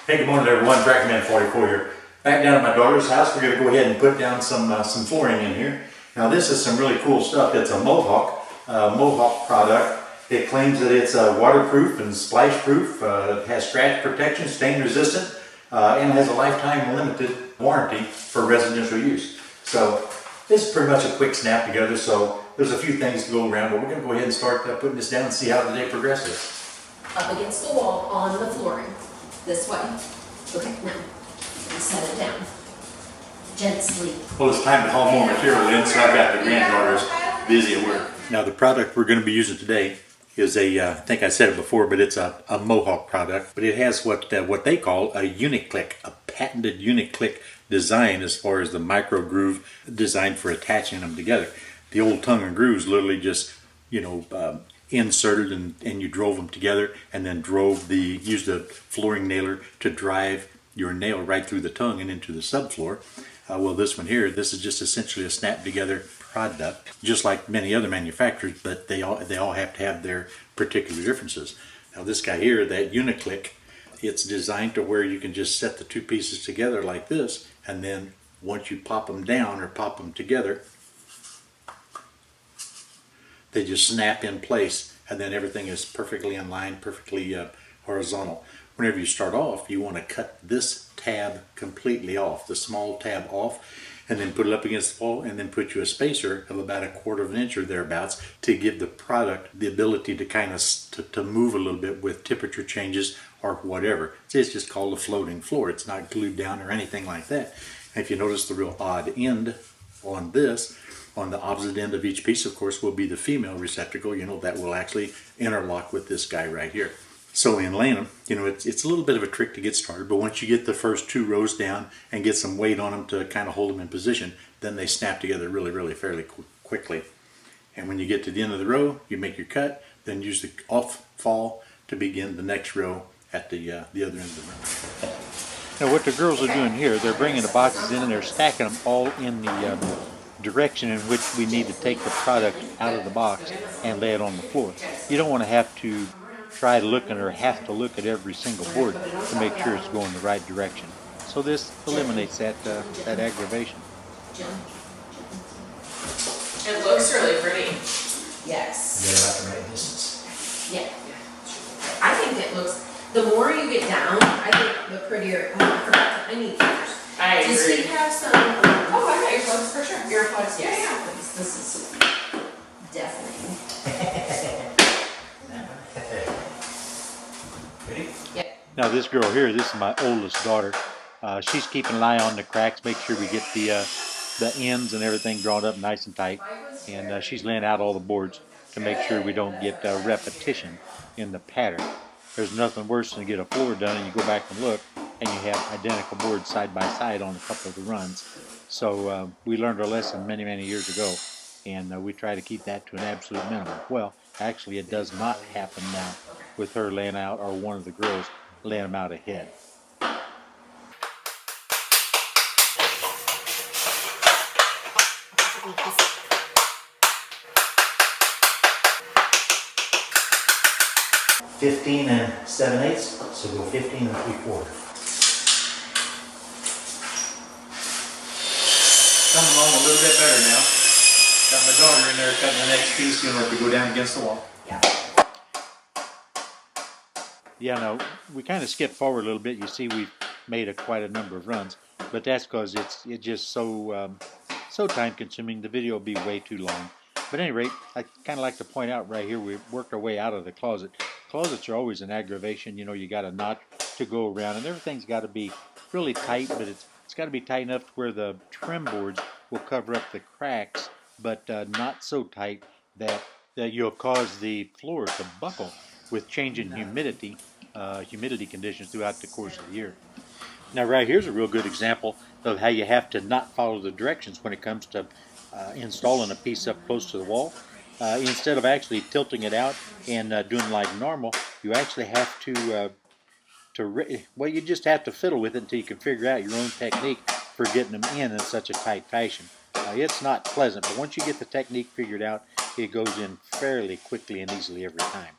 Hey, good morning everyone, Trackman 44 here. Back down at my daughter's house, we're going to go ahead and put down some flooring in here. Now this is some really cool stuff. It's a Mohawk product. It claims that it's waterproof and splash proof, it has scratch protection, stain resistant, and has a lifetime limited warranty for residential use. So this is pretty much a quick snap together, so there's a few things to go around, but we're going to go ahead and start putting this down and see how the day progresses. Up against the wall on the flooring. This way. Okay, now, set it down. Gently. Well, it's time to haul more material in, so I've got the granddaughters busy at work. Now, the product we're going to be using today is I think I said it before, but it's a Mohawk product. But it has what they call a Uniclick, a patented Uniclick design as far as the micro groove design for attaching them together. The old tongue and grooves literally just, inserted and you drove them together, and then used a flooring nailer to drive your nail right through the tongue and into the subfloor. Well, this one here, this is just essentially a snap together product, just like many other manufacturers, but they all have to have their particular differences. Now this guy here, that Uniclick, it's designed to where you can just set the two pieces together like this, and then once you pop them down or pop them together, they just snap in place, and then everything is perfectly in line, perfectly horizontal. Whenever you start off, you want to cut this tab completely off, the small tab off, and then put it up against the wall, and then put you a spacer of about 1/4 of an inch or thereabouts to give the product the ability to kind of to move a little bit with temperature changes or whatever. It's just called a floating floor. It's not glued down or anything like that. And if you notice the real odd end on this, on the opposite end of each piece, of course, will be the female receptacle, that will actually interlock with this guy right here. So in laying them, it's a little bit of a trick to get started, but once you get the first 2 rows down and get some weight on them to kind of hold them in position, then they snap together really fairly quickly. And when you get to the end of the row, you make your cut, then use the off fall to begin the next row at the other end of the row. Now what the girls are doing here, they're bringing the boxes in and they're stacking them all in the direction in which we need to take the product out of the box and lay it on the floor. You don't want to have to try looking or have to look at every single board to make sure it's going the right direction. So this eliminates that aggravation. It looks really pretty. Yes. Yeah, about the right distance. Yeah. I think it looks, the more you get down, I think the prettier. I need ears. I agree. Does he have some? Oh, I got earplugs for sure. Earplugs, yes. Yeah. This is deafening. Ready? Yeah. Now this girl here, this is my oldest daughter. She's keeping an eye on the cracks, make sure we get the ends and everything drawn up nice and tight. And she's laying out all the boards to make sure we don't get repetition in the pattern. There's nothing worse than to get a floor done and you go back and look and you have identical boards side by side on a couple of the runs. So we learned our lesson many years ago, and we try to keep that to an absolute minimum. Well, actually it does not happen now with her laying out, or one of the girls laying them out ahead. $15 7/8, so go 15 3/4. Coming along a little bit better now. Got my daughter in there cutting the next piece, to go down against the wall. Yeah, no, we kind of skipped forward a little bit. You see we've made quite a number of runs, but that's because it's just so time consuming. The video will be way too long. But at any rate, I kind of like to point out right here, we worked our way out of the closet. Closets are always an aggravation. You got a knot to go around, and everything's got to be really tight, but it's got to be tight enough to where the trim boards will cover up the cracks, but not so tight that you'll cause the floor to buckle with changing humidity conditions throughout the course of the year. Now right here's a real good example of how you have to not follow the directions when it comes to installing a piece up close to the wall. Instead of actually tilting it out and doing like normal, you actually have to you just have to fiddle with it until you can figure out your own technique for getting them in such a tight fashion. It's not pleasant, but once you get the technique figured out, it goes in fairly quickly and easily every time.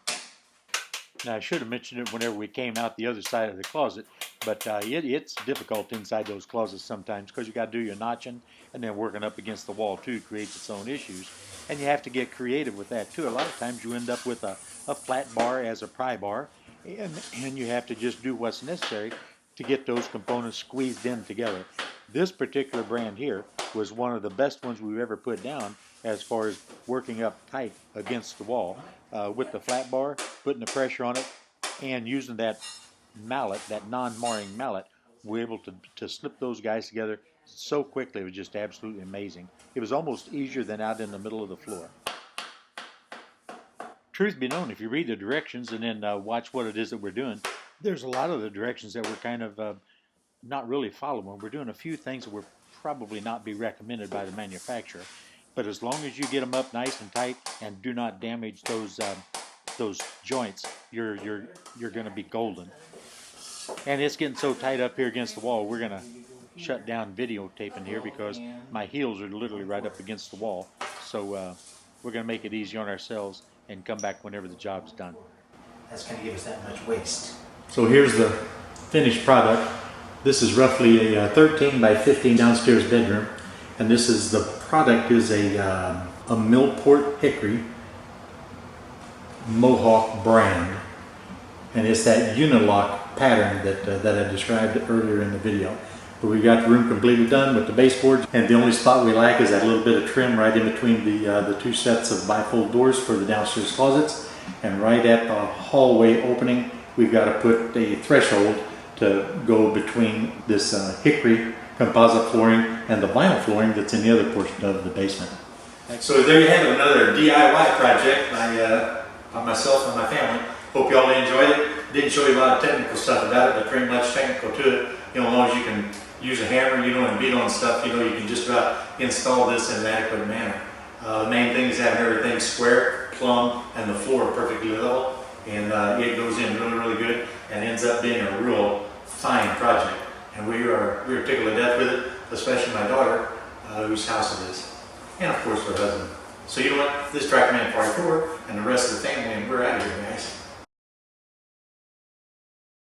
Now, I should have mentioned it whenever we came out the other side of the closet, but it's difficult inside those closets sometimes because you got to do your notching, and then working up against the wall too creates its own issues. And you have to get creative with that too. A lot of times you end up with a flat bar as a pry bar, and you have to just do what's necessary to get those components squeezed in together. This particular brand here was one of the best ones we've ever put down as far as working up tight against the wall with the flat bar, putting the pressure on it, and using that mallet, that non-marring mallet. We were able to slip those guys together so quickly. It was just absolutely amazing. It was almost easier than out in the middle of the floor. Truth be known, if you read the directions and then watch what it is that we're doing, there's a lot of the directions that we're kind of not really following. We're doing a few things that will probably not be recommended by the manufacturer, but as long as you get them up nice and tight and do not damage those joints, you're going to be golden. And it's getting so tight up here against the wall, we're going to shut down videotaping here because my heels are literally right up against the wall. So we're going to make it easy on ourselves and come back whenever the job's done. That's going to give us that much waste. So here's the finished product. This is roughly a 13 by 15 downstairs bedroom, and this is the product is a Millport Hickory Mohawk brand, and it's that Uniclick pattern that I described earlier in the video. But we got the room completely done with the baseboards, and the only spot we lack is that little bit of trim right in between the two sets of bifold doors for the downstairs closets, and right at the hallway opening we've got to put a threshold to go between this hickory composite flooring and the vinyl flooring that's in the other portion of the basement. So there you have it, another DIY project by myself and my family. Hope you all enjoyed it. Didn't show you a lot of technical stuff about it, but very much technical to it. You know, as long as you can use a hammer, you know, and beat on stuff, you know, you can just about install this in an adequate manner. The main thing is having everything square, plumb, and the floor perfectly level. And it goes in really, really good and ends up being a real fine project. And we are tickled to death with it, especially my daughter, whose house it is, and of course her husband. So you know what? This is Trackman 44 and the rest of the family, and we're out of here, guys.